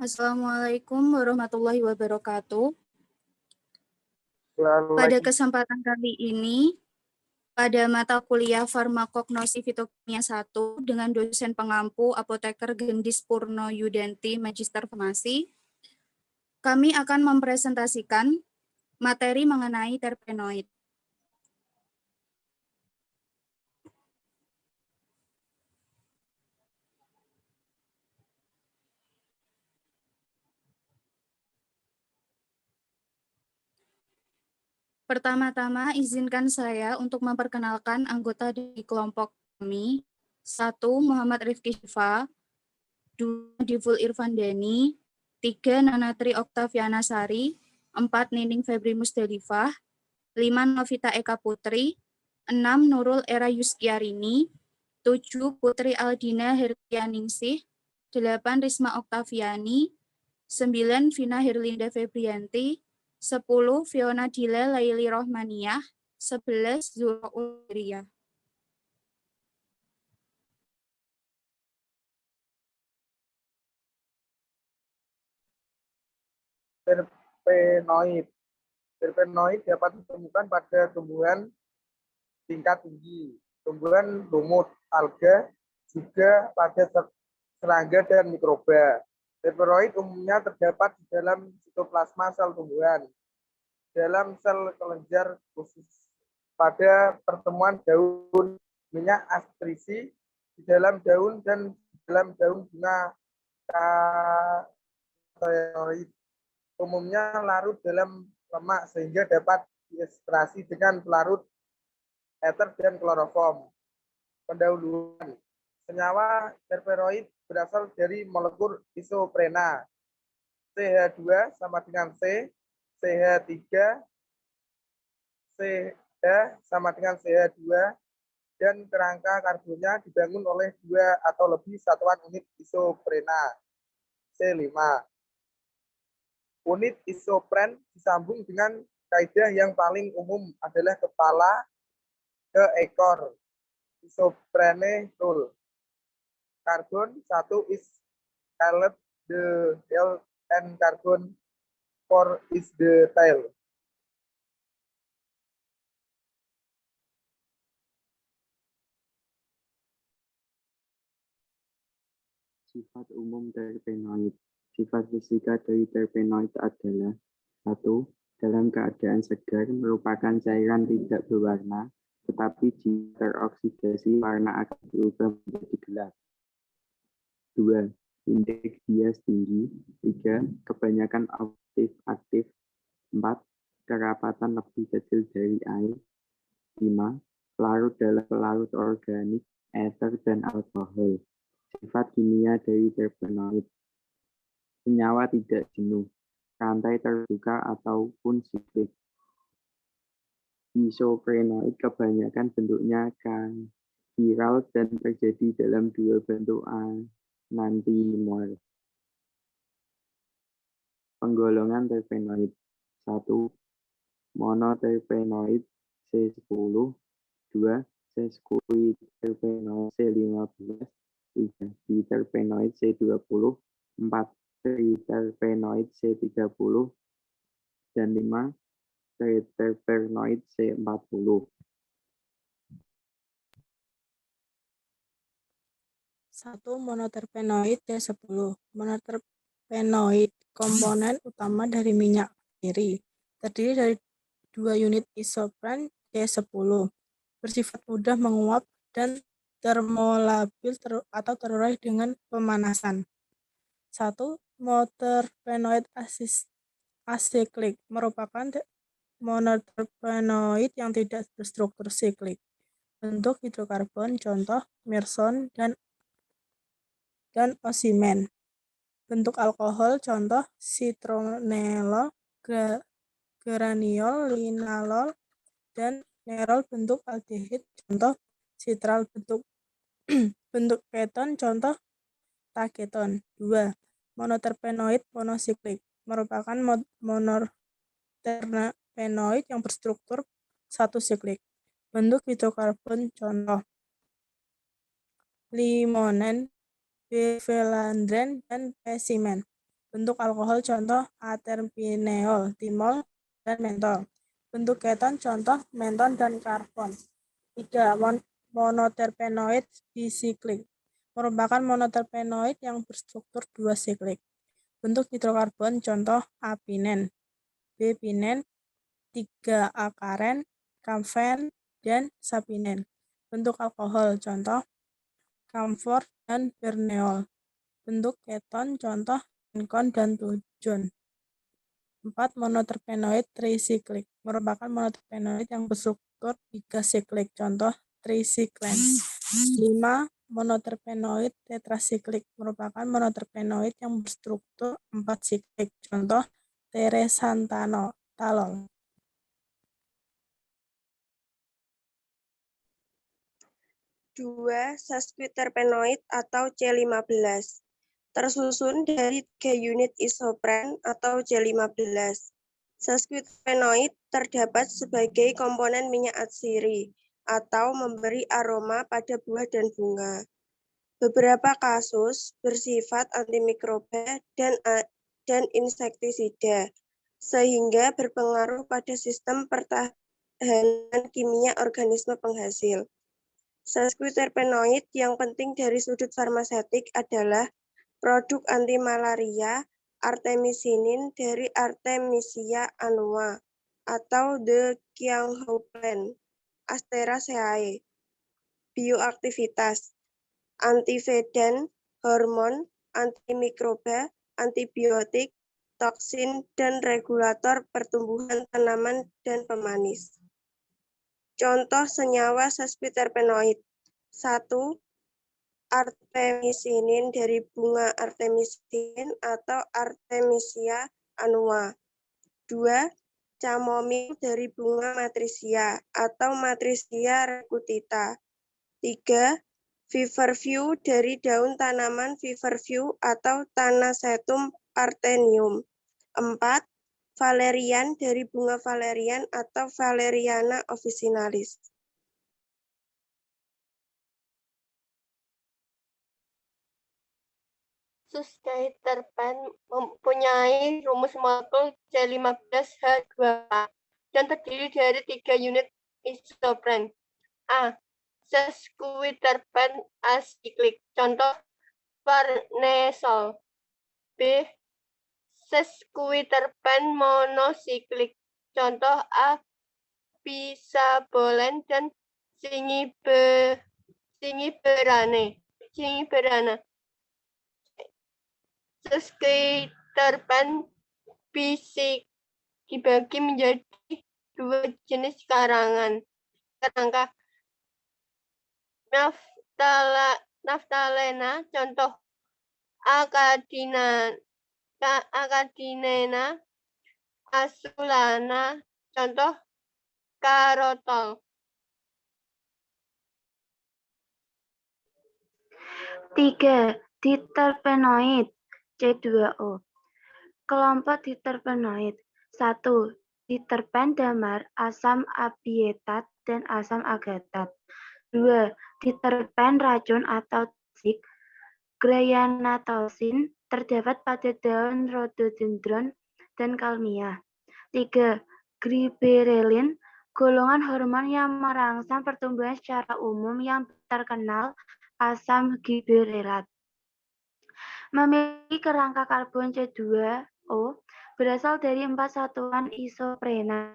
Assalamualaikum warahmatullahi wabarakatuh. Pada Waalaikumsalam. kesempatan kali ini, pada mata kuliah Farmakognosi Fitokimia 1 dengan dosen pengampu Apoteker Gendis Purno Yudanti Magister Farmasi, kami akan mempresentasikan materi mengenai terpenoid. Pertama-tama, izinkan saya untuk memperkenalkan anggota di kelompok kami. 1. Muhammad Rifki Syifa, 2. Diful Irfan Dani, 3. Nanatri Oktaviana Sari, 4. Nining Febri Musdalifah, 5. Novita Eka Putri, 6. Nurul Era Yuskiarini, 7. Putri Aldina Herlianingsih, 8. Risma Oktaviani, 9. Vina Herlinda Febrianti, 10. Fiona Dila Laili Rohmaniyah, 11. Zura Ulriyah. Terpenoid. Terpenoid dapat ditemukan pada tumbuhan tingkat tinggi, tumbuhan lumut, alga, juga pada serangga dan mikroba. Terpenoid umumnya terdapat di dalam sitoplasma sel tumbuhan, dalam sel kelenjar khusus pada pertemuan daun minyak astrisi di dalam daun dan di dalam daun bunga katoenoid. Umumnya larut dalam lemak sehingga dapat diekstraksi dengan pelarut ether dan kloroform. Pendahuluan. Senyawa terperoid berasal dari molekul isoprena. CH2 sama dengan C, CH3, CH sama dengan CH2, dan kerangka karbonnya dibangun oleh 2 atau lebih satuan unit isoprena. C5. Unit isopren disambung dengan kaidah yang paling umum adalah kepala ke ekor. Isoprene rule. Karbon 1 is called the tail and carbon 4 is the tail. Sifat umum terpenoid. Sifat fisika dari terpenoid adalah 1. Dalam keadaan segar merupakan cairan tidak berwarna, tetapi jika teroksidasi warna akan berubah menjadi gelap. 2. Indeks bias tinggi. 3. Kebanyakan aktif. 4. Kerapatan lebih kecil dari air. 5. Larut dalam pelarut organik, ether, dan alkohol. Sifat kimia dari terpenoid. Senyawa tidak jenuh, rantai terbuka ataupun siklik. Isoprenoid kebanyakan bentuknya chiral dan terjadi dalam 2 bentuk enantiomer. Penggolongan terpenoid. 1. Monoterpenoid C10, 2. Sesquiterpenoid C15, 3. Diterpenoid C20, 4. Triterpenoid C30, dan 5. Tetrapenoid C40. 1. Monoterpenoid C10. Monoterpenoid komponen utama dari minyak sendiri, terdiri dari 2 unit isopren C10, bersifat mudah menguap dan termolabil atau terurai dengan pemanasan. 1. Monoterpenoid asiklik merupakan monoterpenoid yang tidak berstruktur siklik. Bentuk hidrokarbon contoh Mersone dan osimen. Bentuk alkohol contoh citronellol, geraniol, linalol, dan nerol. Bentuk aldehid contoh citral. Bentuk keton contoh taketon. 2. Monoterpenoid monosiklik merupakan monoterpenoid yang berstruktur satu siklik. Bentuk hidrokarbon contoh limonen, bevelandren, dan pesimen. Bentuk alkohol contoh aterpineol, timol, dan mentol. Bentuk keton contoh menton dan karbon. 3. Monoterpenoid bisiklik merupakan monoterpenoid yang berstruktur 2 siklik. Bentuk hidrokarbon contoh apinen, bepinen, 3-akaren, kamfen, dan sapinen. Bentuk alkohol contoh kamfor dan berneol. Bentuk keton contoh enkon dan tujon. 4. Monoterpenoid trisiklik merupakan monoterpenoid yang berstruktur 3 siklik. Contoh trisiklen. 5. Monoterpenoid tetrasiklik merupakan monoterpenoid yang berstruktur 4 siklik. Contoh teresantalol. Dua sesquiterpenoid atau C15 tersusun dari 3 unit isopren atau C15. Sesquiterpenoid terdapat sebagai komponen minyak atsiri atau memberi aroma pada buah dan bunga. Beberapa kasus bersifat antimikroba dan insektisida, sehingga berpengaruh pada sistem pertahanan kimia organisme penghasil. Sesquiterpenoid yang penting dari sudut farmasetik adalah produk anti-malaria artemisinin dari Artemisia annua atau The Qianghou plant, Asteraceae. Bioaktivitas, antivedan, hormon, antimikroba, antibiotik, toksin, dan regulator pertumbuhan tanaman dan pemanis. Contoh senyawa sesquiterpenoid. 1. Artemisinin dari bunga artemisin atau Artemisia annua. 2. Chamomil dari bunga matrisia atau Matrisia recutita. 3. Feverfew dari daun tanaman feverfew atau Tanacetum parthenium. 4. Valerian dari bunga valerian atau Valeriana officinalis. Sesquiterpen mempunyai rumus molekul C15H2A dan terdiri dari 3 unit isopren. A. Sesquiterpen asiklik, contoh farnesol. B. Sesquiterpen monosiklik, contoh apisabolen dan singiberana. Sesquiterpen bisik dibagi menjadi 2 jenis kerangka. Naftalena, contoh acadinena, asulana, contoh karotol. 3. Diterpenoid C2O. Kelompok diterpenoid. 1. Diterpen damar, asam abietat, dan asam agatat. 2. Diterpen racun atau toksik, granatosin, terdapat pada daun rhododendron dan kalmia. 3. Gibberellin, golongan hormon yang merangsang pertumbuhan secara umum yang terkenal asam gibberellat. Memiliki kerangka karbon C2O berasal dari 4 satuan isoprena.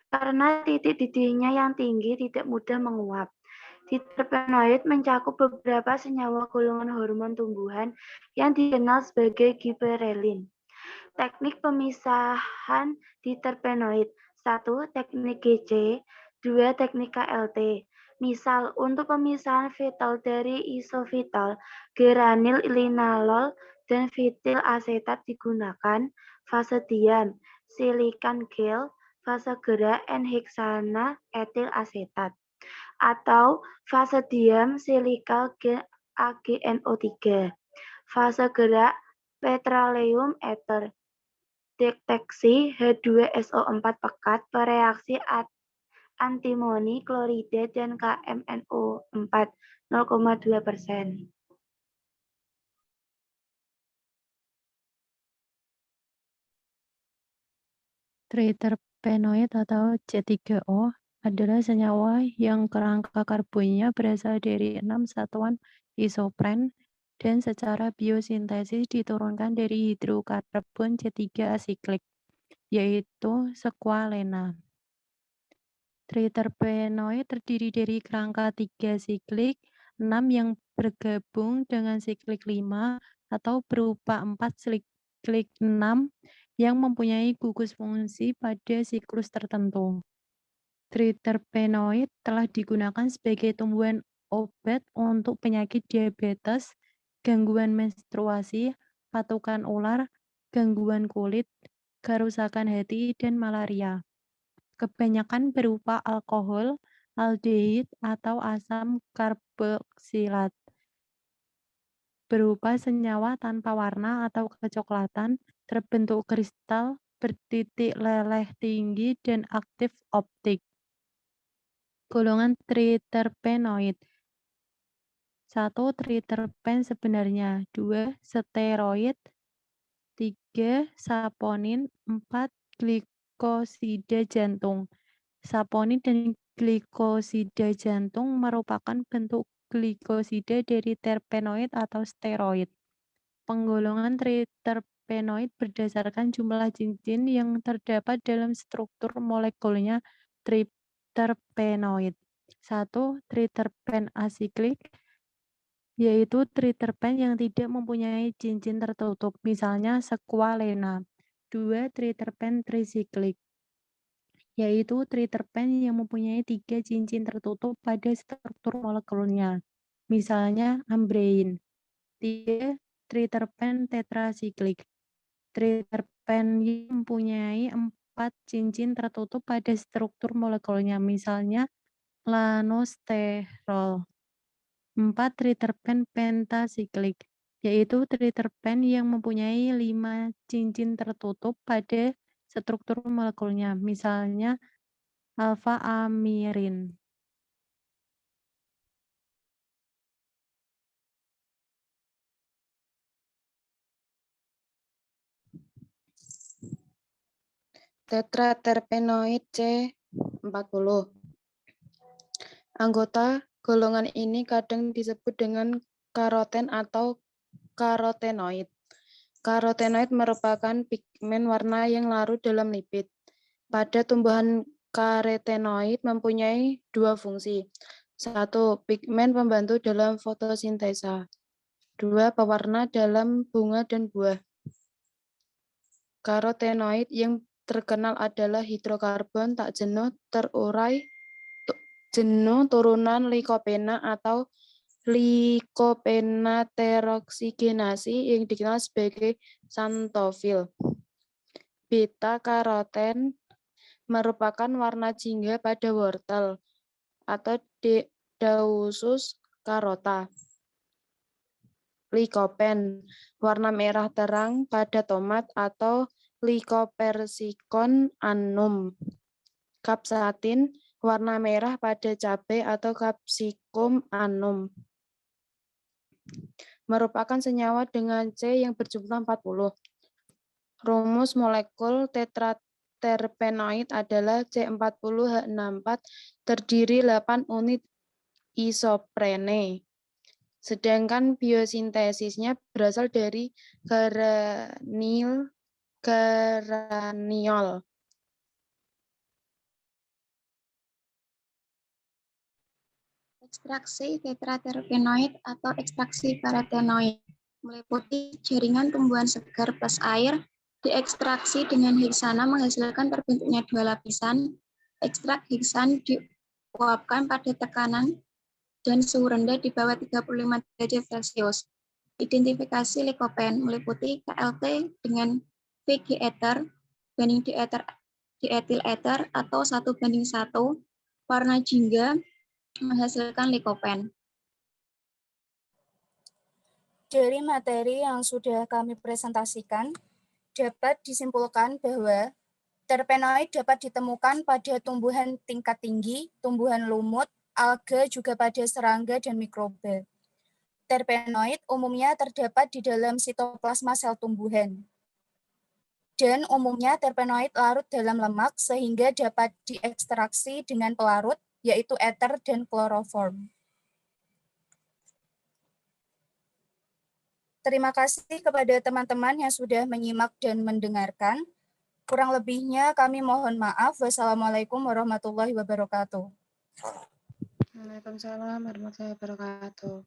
Karena titik didihnya yang tinggi tidak mudah menguap. Diterpenoid mencakup beberapa senyawa golongan hormon tumbuhan yang dikenal sebagai gibberellin. Teknik pemisahan diterpenoid. 1. Teknik GC. 2. Teknik KLT. Misal, untuk pemisahan fetal dari isovital, geranil linalol dan vitil asetat digunakan fase diam, silikan gel, fase gerak N-heksana etil asetat, atau fase diam silikal AgNO3, fase gerak petroleum ether. Deteksi H2SO4 pekat bereaksi antimoni klorida dan KMNO4 0,2%. Triterpenoid atau C3O adalah senyawa yang kerangka karbonnya berasal dari 6 satuan isopren dan secara biosintesis diturunkan dari hidrokarbon C3 asiklik, yaitu squalene. Triterpenoid terdiri dari kerangka 3 siklik, 6 yang bergabung dengan siklik 5 atau berupa 4 siklik 6 yang mempunyai gugus fungsi pada siklus tertentu. Triterpenoid telah digunakan sebagai tumbuhan obat untuk penyakit diabetes, gangguan menstruasi, patukan ular, gangguan kulit, kerusakan hati, dan malaria. Kebanyakan berupa alkohol, aldehid, atau asam karboksilat. Berupa senyawa tanpa warna atau kecoklatan, terbentuk kristal, bertitik leleh tinggi, dan aktif optik. Golongan triterpenoid. 1. Triterpen sebenarnya. 2. Steroid. 3. Saponin. 4. Glikosida jantung. Saponin dan glikosida jantung merupakan bentuk glikosida dari terpenoid atau steroid. Penggolongan triterpenoid berdasarkan jumlah cincin yang terdapat dalam struktur molekulnya triterpenoid. 1. Triterpen asiklik, yaitu triterpen yang tidak mempunyai cincin tertutup, misalnya squalene. 2. Triterpen trisiklik, yaitu triterpen yang mempunyai 3 cincin tertutup pada struktur molekulnya, misalnya ambrein. 3. Triterpen tetrasiklik, triterpen yang mempunyai 4 cincin tertutup pada struktur molekulnya, misalnya lanosterol. 4. Triterpen pentasiklik, yaitu triterpen yang mempunyai 5 cincin tertutup pada struktur molekulnya, misalnya alfa-amirin. Tetraterpenoid C40. Anggota golongan ini kadang disebut dengan karoten atau karotenoid. Karotenoid merupakan pigmen warna yang larut dalam lipid. Pada tumbuhan karotenoid mempunyai 2 fungsi. 1. Pigmen pembantu dalam fotosintesa. 2. Pewarna dalam bunga dan buah. Karotenoid yang terkenal adalah hidrokarbon tak jenuh terurai jenuh turunan likopena atau Lycopena teroksigenasi yang dikenal sebagai xanthofil. Beta karoten merupakan warna jingga pada wortel atau Dausus carota. Lycopen, warna merah terang pada tomat atau Lycopersicon annum. Capsaicin, warna merah pada cabai atau Capsicum annum. Merupakan senyawa dengan C yang berjumlah 40. Rumus molekul tetraterpenoid adalah C40H64 terdiri 8 unit isoprene. Sedangkan biosintesisnya berasal dari geraniol. Ekstraksi tetraterpenoid atau ekstraksi karotenoid meliputi jaringan tumbuhan segar plus air, diekstraksi dengan heksana menghasilkan terbentuknya 2 lapisan. Ekstrak heksan diuapkan pada tekanan dan suhu rendah di bawah 35 derajat Celcius. Identifikasi likopen meliputi KLT dengan VG ether banding dietil ether atau 1:1, warna jingga menghasilkan likopen. Dari materi yang sudah kami presentasikan, dapat disimpulkan bahwa terpenoid dapat ditemukan pada tumbuhan tingkat tinggi, tumbuhan lumut, alga, juga pada serangga dan mikroba. Terpenoid umumnya terdapat di dalam sitoplasma sel tumbuhan. Dan umumnya terpenoid larut dalam lemak sehingga dapat diekstraksi dengan pelarut, yaitu ether dan kloroform. Terima kasih kepada teman-teman yang sudah menyimak dan mendengarkan. Kurang lebihnya kami mohon maaf. Wassalamualaikum warahmatullahi wabarakatuh. Waalaikumsalam warahmatullahi wabarakatuh.